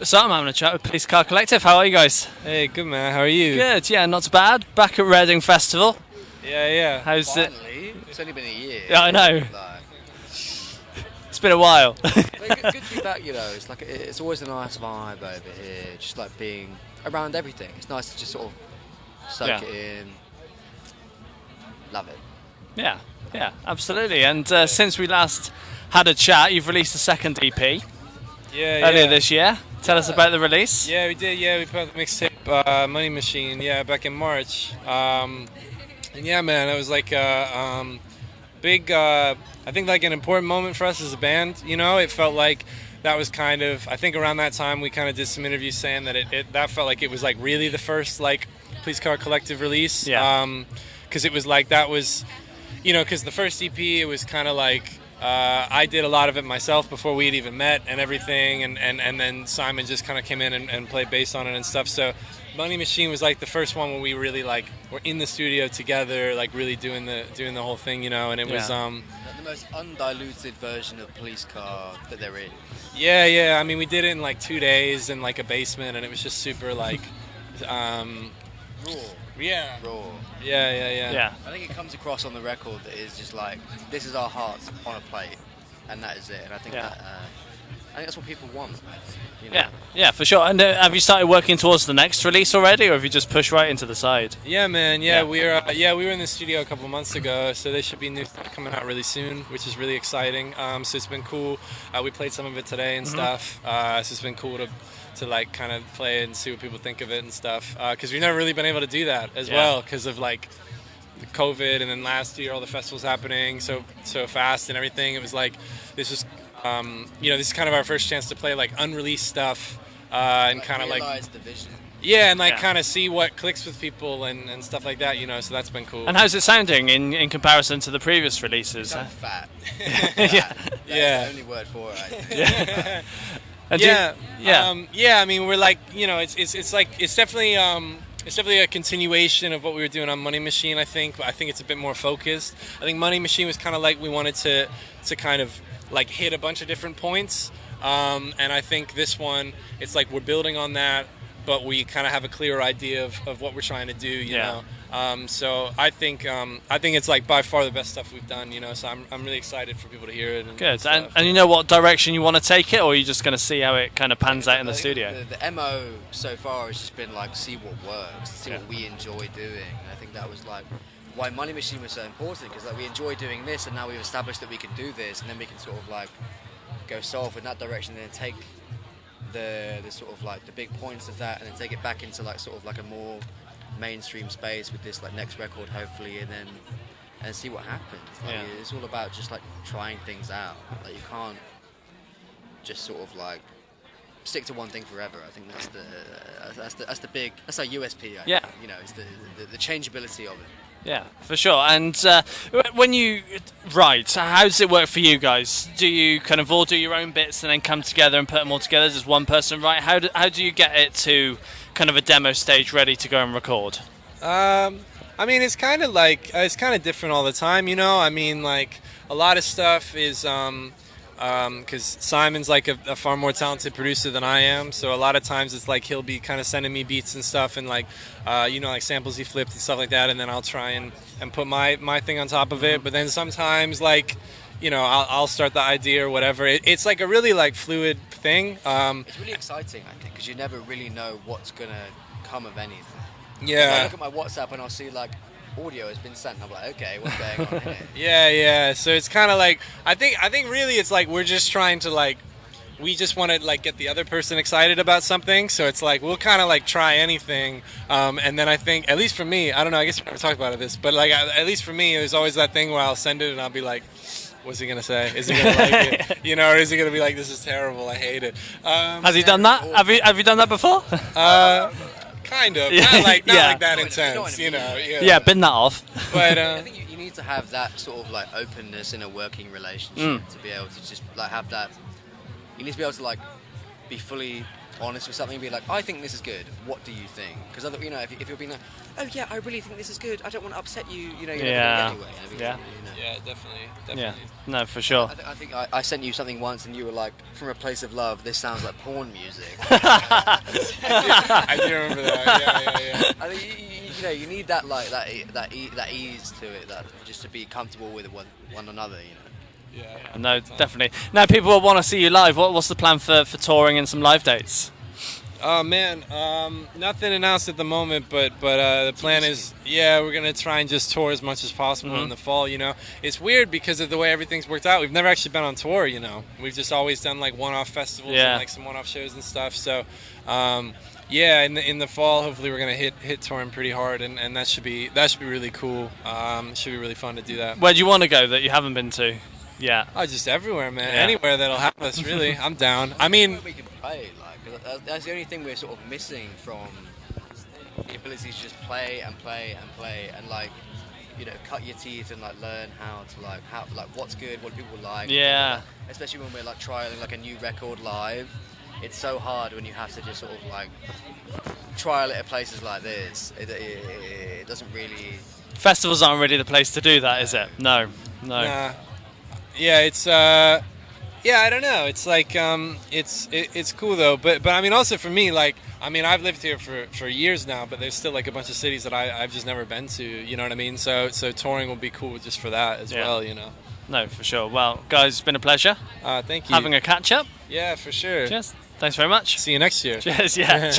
So I'm having a chat with Police Car Collective. How are you guys? Hey, good man. How are you? Good, yeah, not too bad. Back at Reading Festival. Yeah. How's it? Finally, it's only been a year. Yeah, I know. Like, It's been a while. but good to be back, you know. It's like it's always a nice vibe over here, just like being around everything. It's nice to just sort of soak Yeah. it in. Love it. yeah, absolutely. And since we last had a chat, you've released a second EP Yeah. earlier this year. Tell us about the release. Yeah, we did. Yeah, we put out the mixtape Money Machine. Yeah, back in March. And yeah, man, it was like a big. I think like an important moment for us as a band. You know, it felt like that was kind of. I think around that time we kind of did some interviews saying that that felt like it was like really the first like Police Car Collective release. Yeah. Because it was like that was, you know, because the first EP it was kind of like. I did a lot of it myself before we had even met and everything, and then Simon just kind of came in and played bass on it and stuff. So Money Machine was like the first one where we really like were in the studio together, like really doing the whole thing, you know. And it was Like the most undiluted version of Police Car that there is. yeah. I mean, we did it in like 2 days in like a basement, and it was just super like Raw. yeah. Raw. Yeah. I think it comes across on the record that is just like, this is our hearts on a plate, and that is it. And I think Yeah. I think that's what people want. You know? Yeah, for sure. And have you started working towards the next release already, or have you just pushed right into the side? Yeah, man. Yeah. We were in the studio a couple months ago, so there should be new stuff coming out really soon, which is really exciting. So it's been cool. We played some of it today and stuff. So it's been cool to like kind of play and see what people think of it and stuff. Because we've never really been able to do that as well because of like the COVID, and then last year all the festivals happening so fast and everything. It was like this was this is kind of our first chance to play like unreleased stuff and kind of like realize the vision. yeah, and like Yeah. kind of see what clicks with people and stuff like that, you know. So that's been cool. And how's it sounding in comparison to the previous releases? I'm fat. Yeah. That's Yeah. the only word for it. I think. And I mean, we're like, you know, it's definitely a continuation of what we were doing on Money Machine. I think it's a bit more focused. I think Money Machine was kind of like we wanted to kind of like hit a bunch of different points, and I think this one it's like we're building on that, but we kind of have a clearer idea of what we're trying to do, you know. So I think it's like by far the best stuff we've done, you know. So I'm really excited for people to hear it. Good. stuff. And you know what direction you want to take it, or are you just going to see how it kind of pans out in the I think studio? The MO so far has just been like see what works, see Yeah. what we enjoy doing. And I think that was like why Money Machine was so important, because like we enjoy doing this, and now we've established that we can do this, and then we can sort of like go solve in that direction, and then take the sort of like the big points of that, and then take it back into like sort of like a more mainstream space with this like next record hopefully, and see what happens. Like, Yeah. it's all about just like trying things out. Like you can't just sort of like stick to one thing forever. I think that's our USP. I Yeah. think, you know, it's the changeability of it. Yeah, for sure. And when you write, how does it work for you guys? Do you kind of all do your own bits and then come together and put them all together? Does one person write? How do you get it to kind of a demo stage ready to go and record? I mean, it's kind of like it's kind of different all the time, you know. I mean, like a lot of stuff is because Simon's like a far more talented producer than I am, so a lot of times it's like he'll be kind of sending me beats and stuff, and like like samples he flipped and stuff like that, and then I'll try and put my thing on top of it. But then sometimes like I'll start the idea or whatever. It's like a really like fluid thing. It's really exciting, I think, because you never really know what's gonna come of anything. I Yeah. look at my WhatsApp and I'll see like audio has been sent. And I'm like, okay, what's going on here? Yeah. So it's kind of like I think really it's like we're just trying to like we just want to like get the other person excited about something. So it's like we'll kind of like try anything, and then I think at least for me, I don't know. I guess we never talked about this, but like at least for me, there's always that thing where I'll send it and I'll be like, what's he gonna say? Is he gonna like it? You know, or is he gonna be like, this is terrible, I hate it? Has he done that? Have you done that before? Kind of, Yeah. not like Yeah. that You know what I intense, mean. you know. Yeah, bin that off. But I think you need to have that sort of like openness in a working relationship to be able to just like have that. You need to be able to like be fully honest with something and be like, I think this is good. What do you think? Because you know, if you're being like, oh yeah, I really think this is good. I don't want to upset you. You know, you're never going anyway. Yeah. Yeah, definitely. Yeah. No, for sure. I think I sent you something once, and you were like, from a place of love, this sounds like porn music. I do remember that. Yeah. I think you know, you need that like that ease to it, that just to be comfortable with one another. You know. Yeah. No, definitely. Now, people will want to see you live. What's the plan for touring and some live dates? Oh man, nothing announced at the moment, but the plan is, we're gonna try and just tour as much as possible in the fall. You know, it's weird because of the way everything's worked out. We've never actually been on tour. You know, we've just always done like one-off festivals and like some one-off shows and stuff. So, in the fall, hopefully we're gonna hit touring pretty hard, and that should be really cool. Should be really fun to do that. Where do you want to go that you haven't been to? Yeah. Oh, just everywhere, man. Yeah. Anywhere that'll have us, really. I'm down. I mean, we can play, like, 'cause that's the only thing we're sort of missing from the ability to just play and play and play and like, you know, cut your teeth and like learn how what's good, what people like. Yeah. Especially when we're like trialing like a new record live, it's so hard when you have to just sort of like trial it at places like this. It doesn't really. Festivals aren't really the place to do that, is it? No. Nah. Yeah, it's I don't know. It's like it's cool though. But I mean, also for me, like, I mean, I've lived here for years now, but there's still like a bunch of cities that I've just never been to. You know what I mean? So touring will be cool just for that as well. You know. No, for sure. Well, guys, it's been a pleasure. Thank you. Having a catch up. Yeah, for sure. Cheers. Thanks very much. See you next year. Cheers. Yeah.